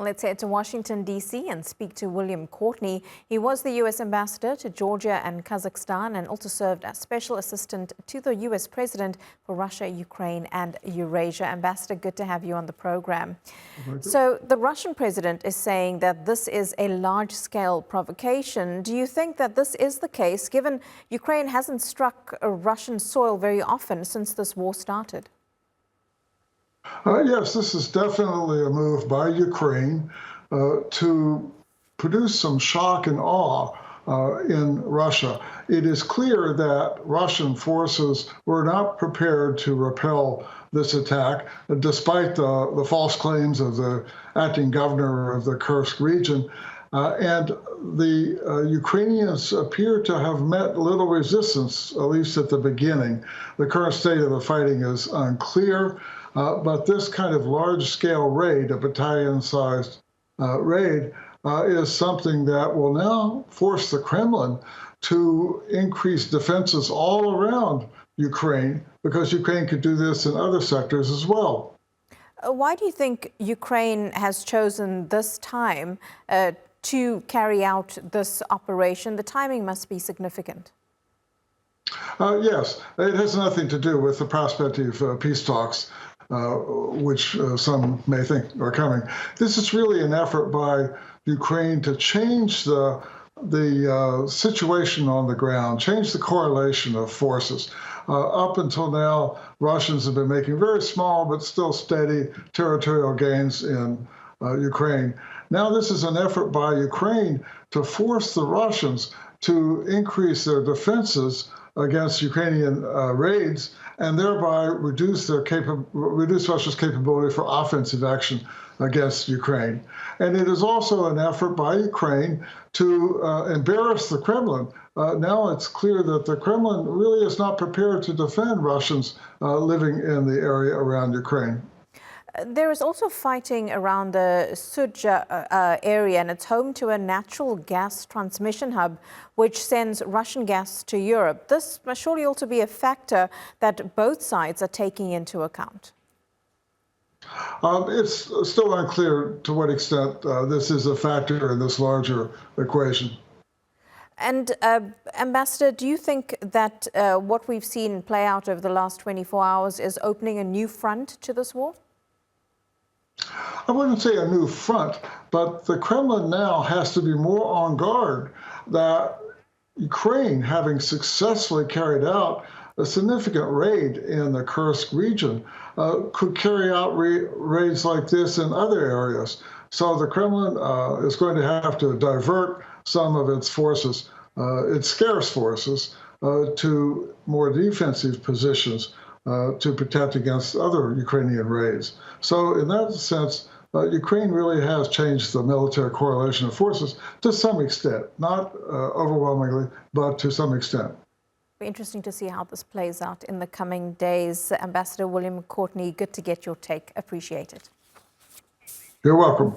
Let's head to Washington, D.C. and speak to William Courtney. He was the U.S. ambassador to Georgia and Kazakhstan and also served as special assistant to the U.S. president for Russia, Ukraine and Eurasia. Ambassador, good to have you on the program. So the Russian president is saying that this is a large-scale provocation. Do you think that this is the case, given Ukraine hasn't struck Russian soil very often since this war started? Yes, this is definitely a move by Ukraine to produce some shock and awe in Russia. It is clear that Russian forces were not prepared to repel this attack, despite the false claims of the acting governor of the Kursk region. And the Ukrainians appear to have met little resistance, at least at the beginning. The current state of the fighting is unclear. But this kind of large-scale raid, a battalion-sized raid, is something that will now force the Kremlin to increase defenses all around Ukraine, because Ukraine could do this in other sectors as well. Why do you think Ukraine has chosen this time to carry out this operation? The timing must be significant. Yes, it has nothing to do with the prospective peace talks, which some may think are coming. This is really an effort by Ukraine to change the situation on the ground, change the correlation of forces. Up until now, Russians have been making very small but still steady territorial gains in Ukraine. Now this is an effort by Ukraine to force the Russians to increase their defenses against Ukrainian raids, and thereby reduce Russia's capability for offensive action against Ukraine. And it is also an effort by Ukraine to embarrass the Kremlin. Now it's clear that the Kremlin really is not prepared to defend Russians living in the area around Ukraine. There is also fighting around the Sudzha area, and it's home to a natural gas transmission hub which sends Russian gas to Europe. This must surely also be a factor that both sides are taking into account. It's still unclear to what extent this is a factor in this larger equation. And Ambassador, do you think that what we've seen play out over the last 24 hours is opening a new front to this war? I wouldn't say a new front, but the Kremlin now has to be more on guard that Ukraine, having successfully carried out a significant raid in the Kursk region, could carry out raids like this in other areas. So the Kremlin is going to have to divert some of its forces, its scarce forces, to more defensive positions to protect against other Ukrainian raids. So in that sense, Ukraine really has changed the military correlation of forces to some extent, not overwhelmingly, but to some extent. It'll be interesting to see how this plays out in the coming days. Ambassador William Courtney, good to get your take. Appreciate it. You're welcome.